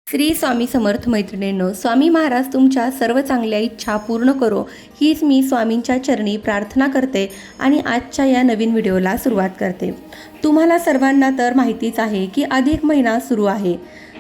श्री स्वामी समर्थ मैत्रिणींनो, स्वामी महाराज तुमच्या सर्व चांगल्या इच्छा पूर्ण करो हीच मी स्वामींच्या चरणी प्रार्थना करते आणि आजच्या या नवीन व्हिडिओला सुरुवात करते। तुम्हाला सर्वांना तर माहितीच आहे की अधिक महिना सुरू आहे।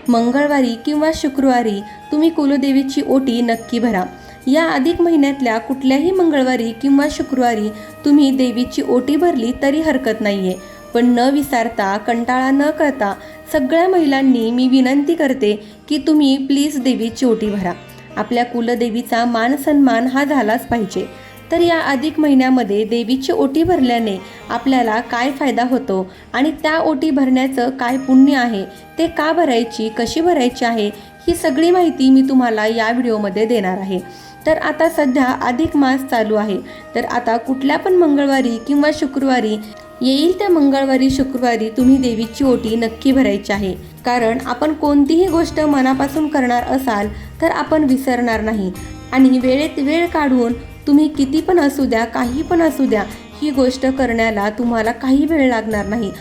मंगळवारी किंवा शुक्रवारी तुम्ही कुलदेवीची ओटी नक्की भरा। या अधिक महिन्यातल्या कुठल्याही मंगळवारी किंवा शुक्रवारी तुम्ही देवीची ओटी भरली तरी हरकत नाहीये, पण न विसरता कंटाळा न करता सगळ्या महिलांनी मी विनंती करते की तुम्ही प्लीज देवीची ओटी भरा। आपल्या कुलदेवीचा मान सन्मान हा झालाच पाहिजे। तर या अधिक महिन्यामध्ये देवीची ओटी भरल्याने आपल्याला काय फायदा होतो आणि त्या ओटी भरण्याचं काय पुण्य आहे, ते का भरायची, कशी भरायची आहे, ही सगळी माहिती मी तुम्हाला या व्हिडिओमध्ये देणार आहे। तर आता सध्या अधिक मास चालू आहे, तर आता कुठल्या पण मंगळवारी किंवा शुक्रवारी येईल त्या मंगळवारी शुक्रवारी तुम्ही देवीची ओटी नक्की भरायची आहे। कारण आपण कोणतीही गोष्ट मनापासून करणार असाल तर आपण विसरणार नाही आणि वेळेत वेळ काढून तुम्ही किती पण असू द्या, काही पण असू द्या, ही गोष्ट करण्याला तुम्हाला काही वेळ लागणार नाही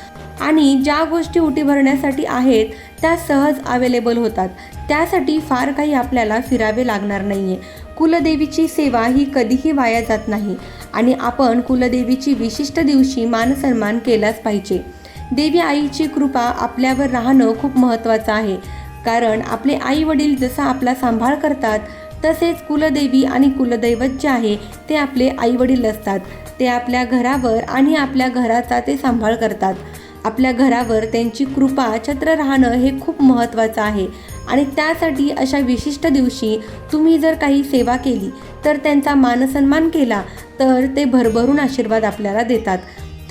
आणि ज्या गोष्टी ओटी भरण्यासाठी आहेत त्या सहज अवेलेबल होतात। त्यासाठी फार काही आपल्याला फिरावे लागणार नाहीये। कुलदेवीची सेवा ही कधीही वाया जात नाही आणि आपण कुलदेवीची विशिष्ट दिवशी मान सन्मान केलाच पाहिजे। देवी आईची कृपा आपल्यावर राहणं खूप महत्त्वाचं आहे, कारण आपले आई वडील जसा आपला सांभाळ करतात तसेच कुलदेवी आणि कुलदैवत जे आहे ते आपले आई वडील असतात। ते आपल्या घरावर आणि आपल्या घराचा ते सांभाळ करतात। आपल्या घरावर त्यांची कृपा छत्र राहणं हे खूप महत्त्वाचं आहे आणि त्यासाठी अशा विशिष्ट दिवशी तुम्ही जर काही सेवा केली तर त्यांचा मानसन्मान केला तर ते भरभरून आशीर्वाद आपल्याला देतात।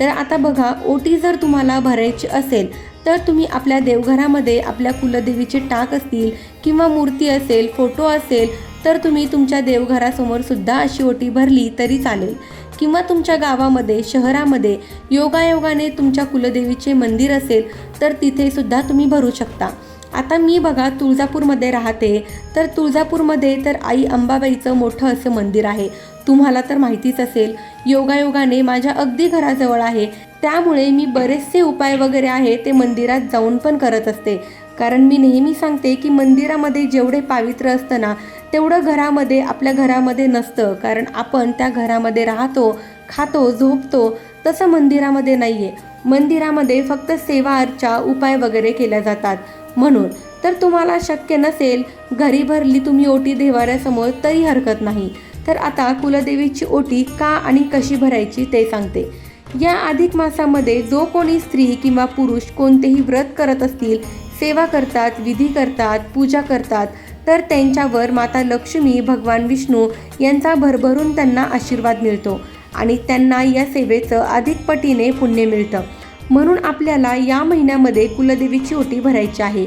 तर आता बघा, ओटी जर तुम्हाला भरायची असेल तर तुम्ही आपल्या देवघरामध्ये आपल्या कुलदेवीचे टाक असतील किंवा मूर्ती असेल, फोटो असेल तर तुम्ही तुमच्या देवघरासमोर सुद्धा अशी ओटी भरली तरी चालेल किंवा तुमच्या गावामध्ये, शहरामध्ये योगायोगाने तुमच्या कुलदेवीचे मंदिर असेल तर तिथे सुद्धा तुम्ही भरू शकता। आता मी बघा तुळजापूरमध्ये राहते, तर तुळजापूरमध्ये तर आई अंबाबाईचं मोठं असं मंदिर आहे, तुम्हाला तर माहितीच असेल। योगायोगाने माझ्या अगदी घराजवळ आहे, त्यामुळे मी बरेचसे उपाय वगैरे आहे ते मंदिरात जाऊन पण करत असते। कारण मी नेहमी सांगते की मंदिरामध्ये जेवढे पावित्र्य असतं ना तेवढं घरामध्ये, आपल्या घरामध्ये नसतं। कारण आपण त्या घरामध्ये राहतो, खातो, झोपतो, तसं मंदिरामध्ये नाही आहे। मंदिरामध्ये फक्त सेवा अर्चा, उपाय वगैरे केल्या जातात। म्हणून तर तुम्हाला शक्य नसेल घरी भरली तुम्ही ओटी देवाऱ्यासमोर तरी हरकत नाही। तर आता कुलदेवीची ओटी का आणि कशी भरायची ते सांगते। या अधिक मासामध्ये जो कोणी स्त्री किंवा पुरुष कोणतेही व्रत करत असतील, सेवा करतात, विधी करतात, पूजा करतात, तर त्यांच्यावर माता लक्ष्मी, भगवान विष्णू यांचा भरभरून त्यांना आशीर्वाद मिळतो आणि त्यांना या सेवेचं अधिक पटीने पुण्य मिळतं। म्हणून आपल्याला या महिन्यामध्ये कुलदेवीची ओटी भरायची आहे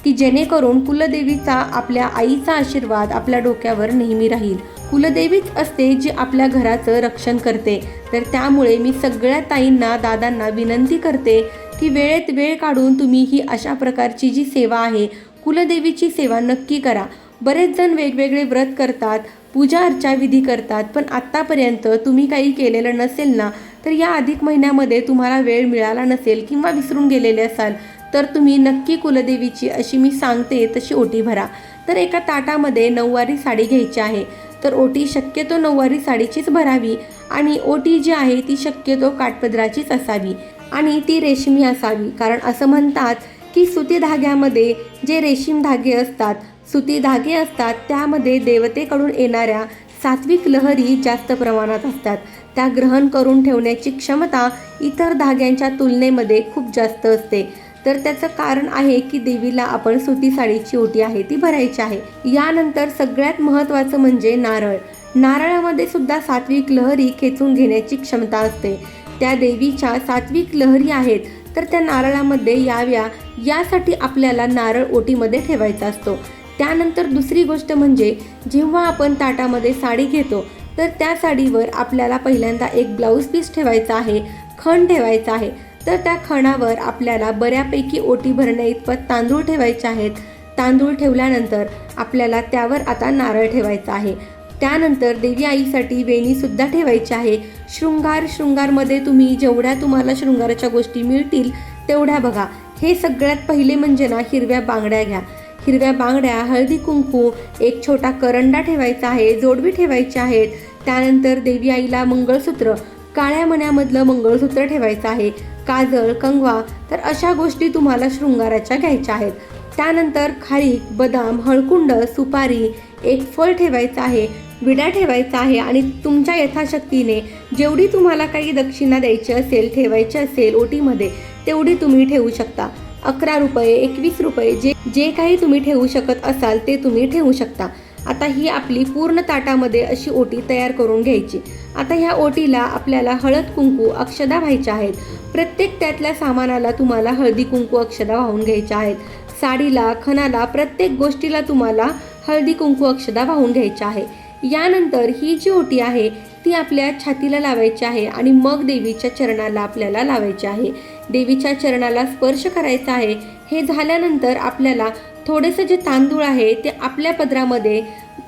की जेणेकरून कुलदेवीचा, आपल्या आईचा आशीर्वाद आपल्या डोक्यावर नेहमी राहील। कुलदेवीच असते जी आपल्या घराचं रक्षण करते। तर त्यामुळे मी सगळ्या ताईंना, दादांना विनंती करते की वेळेत वेळ काढून तुम्ही ही अशा प्रकारची जी सेवा आहे, कुलदेवीची सेवा नक्की करा। बरेच जण वेगवेगळे व्रत करतात, पूजा अर्चा विधी करतात, पण आत्तापर्यंत तुम्ही काही केलेलं नसेल ना, तर या अधिक महिन्यामध्ये तुम्हाला वेळ मिळाला नसेल किंवा विसरून गेलेले असाल तर तुम्ही नक्की कुलदेवीची अशी मी सांगते तशी ओटी भरा। तर एका ताटामध्ये नऊवारी साडी घ्यायची आहे, तर ओटी शक्यतो नऊवारी साडीचीच भरावी आणि ओटी जी आहे ती शक्यतो काठपदराचीच असावी आणि ती रेशमी असावी। कारण असं म्हणतात की सुती धाग्यामध्ये जे रेशीम धागे असतात, सुती धागे असतात, त्यामध्ये देवतेकडून येणाऱ्या सात्विक लहरी जास्त प्रमाणात असतात। त्या ग्रहण करून ठेवण्याची क्षमता इतर धाग्यांच्या तुलनेमध्ये खूप जास्त असते। तर त्याचं कारण आहे की देवीला आपण सुती साडीची ओटी आहे ती भरायची आहे। यानंतर सगळ्यात महत्त्वाचं म्हणजे नारळ। नारळामध्ये सुद्धा सात्विक लहरी खेचून घेण्याची क्षमता असते। त्या देवीच्या सात्विक लहरी आहेत, तर त्या नारळामध्ये याव्या यासाठी आपल्याला नारळ ओटीमध्ये ठेवायचा असतो। त्यानंतर दुसरी गोष्ट म्हणजे जेव्हा आपण ताटामध्ये साडी घेतो तर त्या साडीवर आपल्याला पहिल्यांदा एक ब्लाऊज पीस ठेवायचा आहे, खण ठेवायचा आहे। तर त्या खणावर आपल्याला बऱ्यापैकी ओटी भरण्या इतपत तांदूळ ठेवायचे आहेत। तांदूळ ठेवल्यानंतर आपल्याला त्यावर आता नारळ ठेवायचा आहे। त्यानंतर देवी आईसाठी वेणीसुद्धा ठेवायची आहे। शृंगारमध्ये तुम्ही जेवढ्या तुम्हाला शृंगाराच्या गोष्टी मिळतील तेवढ्या बघा। हे सगळ्यात पहिले म्हणजे ना हिरव्या बांगड्या घ्या। हिरव्या बांगड्या, हळदी कुंकू, एक छोटा करंडा ठेवायचा आहे, जोडवी ठेवायची आहेत. त्यानंतर देवी आईला मंगळसूत्र, काळ्या मण्यामधलं मंगळसूत्र ठेवायचं आहे, काजळ, कंगवा. तर अशा गोष्टी तुम्हाला शृंगाराच्या घ्यायच्या आहेत. त्यानंतर खारीक, बदाम, हळकुंड, सुपारी, एक फळ ठेवायचं आहे, विडा ठेवायचा आहे आणि तुमच्या यथाशक्तीने जेवढी तुम्हाला काही दक्षिणा द्यायची असेल, ठेवायची असेल ओटीमध्ये, तेवढी तुम्ही ठेवू शकता. 11 रुपये, 21 रुपये, जे काही तुम्ही ठेवू शकत असाल ते तुम्ही ठेवू शकता. आता ही आपली पूर्ण ताटामध्ये अशी ओटी तयार करून घ्यायची. आता ह्या ओटीला आपल्याला हळद कुंकू अक्षदा व्हायच्या आहेत. प्रत्येक त्यातल्या सामानाला तुम्हाला हळदी कुंकू अक्षदा वाहून घ्यायच्या आहेत. साडीला, खणाला, प्रत्येक गोष्टीला तुम्हाला हळदी कुंकू अक्षदा वाहून घ्यायच्या आहे. यानंतर ही जी ओटी आहे ती आपल्या छातीला लावायची आहे आणि मग देवीच्या चरणाला आपल्याला लावायची आहे. देवीच्या चरणाला स्पर्श करायचा आहे. हे झाल्यानंतर आपल्याला थोडेसे जे तांदूळ आहे ते आपल्या पदरामध्ये,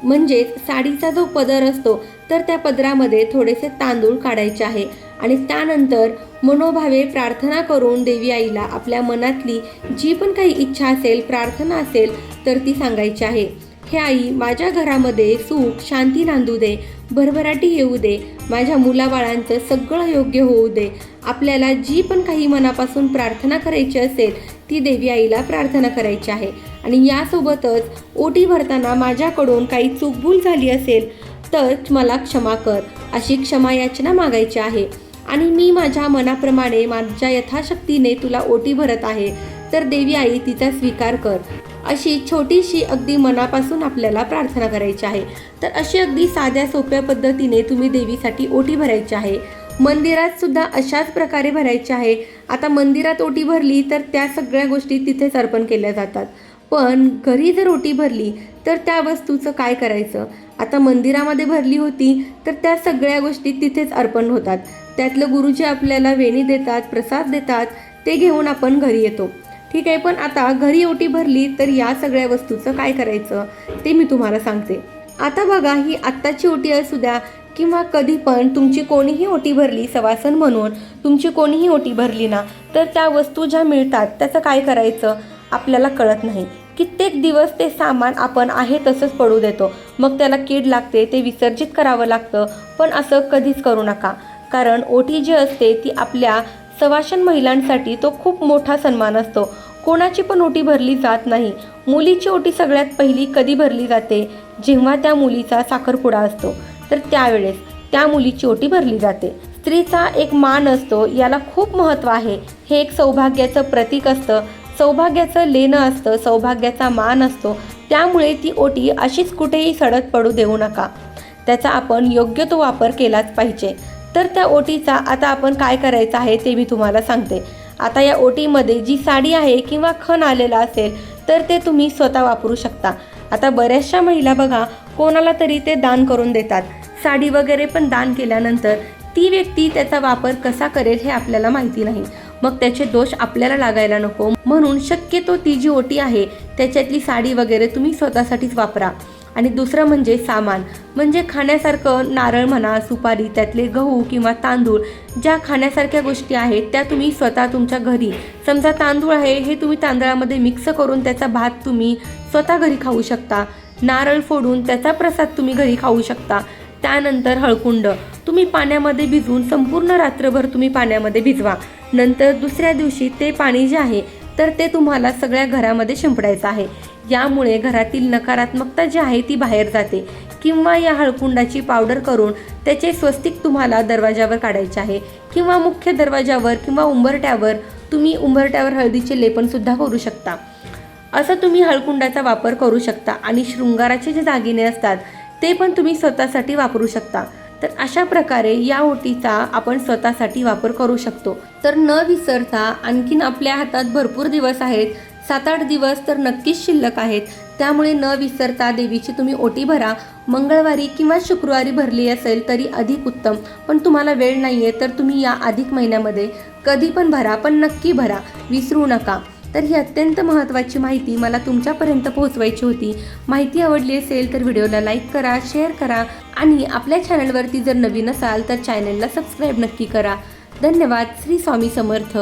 म्हणजेच साडीचा जो पदर असतो तर त्या पदरामध्ये थोडेसे तांदूळ काढायचे आहे आणि त्यानंतर मनोभावे प्रार्थना करून देवी आईला आपल्या मनातली जी पण काही इच्छा असेल, प्रार्थना असेल तर ती सांगायची आहे. हे आई, माझ्या घरामध्ये सुख शांती नांदू दे, भरभराटी येऊ दे, माझ्या मुलाबाळांचं सगळं योग्य होऊ दे. आपल्याला जी पण काही मनापासून प्रार्थना करायची असेल ती देवी आईला प्रार्थना करायची आहे. आणि यासोबतच ओटी भरताना माझ्याकडून काही चूकभूल झाली असेल तर मला क्षमा कर, अशी क्षमा याचना मागायची आहे. आणि मी माझ्या मनाप्रमाणे माझ्या यथाशक्तीने तुला ओटी भरत आहे, तर देवी आई तिचा स्वीकार कर, अशी छोटीशी अगदी मनापासून आपल्याला प्रार्थना करायची आहे. तर अशी अगदी साध्या सोप्या पद्धतीने तुम्ही देवीसाठी ओटी भरायची आहे. मंदिरात सुद्धा अशाच प्रकारे भरायची आहे. आता मंदिरात ओटी भरली तर त्या सगळ्या गोष्टी तिथेच अर्पण केल्या जातात, पण घरी जर ओटी भरली तर त्या वस्तूचं काय करायचं? आता मंदिरामध्ये भरली होती तर त्या सगळ्या गोष्टी तिथेच अर्पण होतात. त्यातलं गुरुजी आपल्याला वेणी देतात, प्रसाद देतात, ते घेऊन आपण घरी येतो. ठीक आहे, पण आता घरी ओटी भरली तर या सगळ्या वस्तूचं काय करायचं ते मी तुम्हाला सांगते. आता बघा, ही आत्ताची ओटी असू द्या किंवा कधी पण तुमची कोणीही ओटी भरली, सवासन म्हणून तुमची कोणीही ओटी भरली ना, तर त्या वस्तू ज्या मिळतात त्याचं काय करायचं आपल्याला कळत नाही. कित्येक दिवस ते सामान आपण आहे तसंच पडू देतो, मग त्याला कीड लागते, ते विसर्जित करावं लागतं. पण असं कधीच करू नका, कारण ओटी जी असते ती आपल्या सवासन महिलांसाठी तो खूप मोठा सन्मान असतो. कोणाची पण ओटी भरली जात नाही. मुलीची ओटी सगळ्यात पहिली कधी भरली जाते? जेव्हा त्या मुलीचा साखरपुडा असतो, तर त्यावेळेस त्या मुलीची ओटी भरली जाते. स्त्रीचा एक मान असतो, याला खूप महत्त्व आहे. हे एक सौभाग्याचं प्रतीक असतं, सौभाग्याचं लेणं असतं, सौभाग्याचा मान असतो. त्यामुळे ती ओटी अशीच कुठेही सडत पडू देऊ नका, त्याचा आपण योग्य तो वापर केलाच पाहिजे. तर त्या ओटीचा आता आपण काय करायचं आहे ते मी तुम्हाला सांगते. आता या ओटीमध्ये जी साडी आहे किंवा खण आलेला असेल तर ते तुम्ही स्वतः वापरू शकता. आता बऱ्याचशा महिला बघा, कोणाला तरी ते दान करून देतात. साडी वगैरे पण दान केल्यानंतर ती व्यक्ती त्याचा वापर कसा करेल हे आपल्याला माहिती नाही, मग त्याचे दोष आपल्याला लागायला नको. म्हणून शक्यतो ती जी ओटी आहे त्याच्यातली साडी वगैरे तुम्ही स्वतःसाठीच वापरा. आणि दुसरं म्हणजे सामान, म्हणजे खाण्यासारखं नारळ म्हणा, सुपारी, त्यातले गहू किंवा तांदूळ, ज्या खाण्यासारख्या गोष्टी आहेत त्या तुम्ही स्वतः तुमच्या घरी, समजा तांदूळ आहे हे तुम्ही तांदळामध्ये मिक्स करून त्याचा भात तुम्ही स्वतः घरी खाऊ शकता. नारळ फोडून त्याचा प्रसाद तुम्ही घरी खाऊ शकता. त्यानंतर हळकुंड तुम्ही पाण्यामध्ये भिजवून संपूर्ण रात्रभर तुम्ही पाण्यामध्ये भिजवा. नंतर दुसऱ्या दिवशी ते पाणी जे आहे तर ते तुम्हाला सगळ्या घरामध्ये शिंपडायचं आहे. यामुळे घरातील नकारात्मकता जी आहे ती बाहेर जाते. किंवा या हळकुंडाची पावडर करून त्याचे स्वस्तिक तुम्हाला दरवाजावर काढायचे आहे किंवा मुख्य दरवाजावर किंवा उंबरट्यावर, तुम्ही उंबरट्यावर हळदीचे लेपनसुद्धा करू शकता. असं तुम्ही हळकुंडाचा वापर करू शकता. आणि शृंगाराचे जे दागिने असतात ते पण तुम्ही स्वतःसाठी वापरू शकता. तर अशा प्रकारे या ओटीचा आपण स्वतःसाठी वापर करू शकतो. तर न विसरता आणखीन आपल्या हातात भरपूर दिवस आहेत, 7-8 दिवस तर नक्कीच शिल्लक आहेत. त्यामुळे न विसरता देवीची तुम्ही ओटी भरा. मंगळवारी किंवा शुक्रवारी भरली असेल तरी अधिक उत्तम, पण तुम्हाला वेळ नाही आहे तर तुम्ही या अधिक महिन्यामध्ये कधी पण भरा, पण नक्की भरा, विसरू नका. तर ही अत्यंत महत्त्वाची माहिती मला तुमच्यापर्यंत पोहोचवायची होती. माहिती आवडली असेल तर व्हिडिओला लाईक करा, शेअर करा आणि आपल्या चॅनलवरती जर नवीन असाल तर चॅनलला सबस्क्राईब नक्की करा. धन्यवाद. श्री स्वामी समर्थ.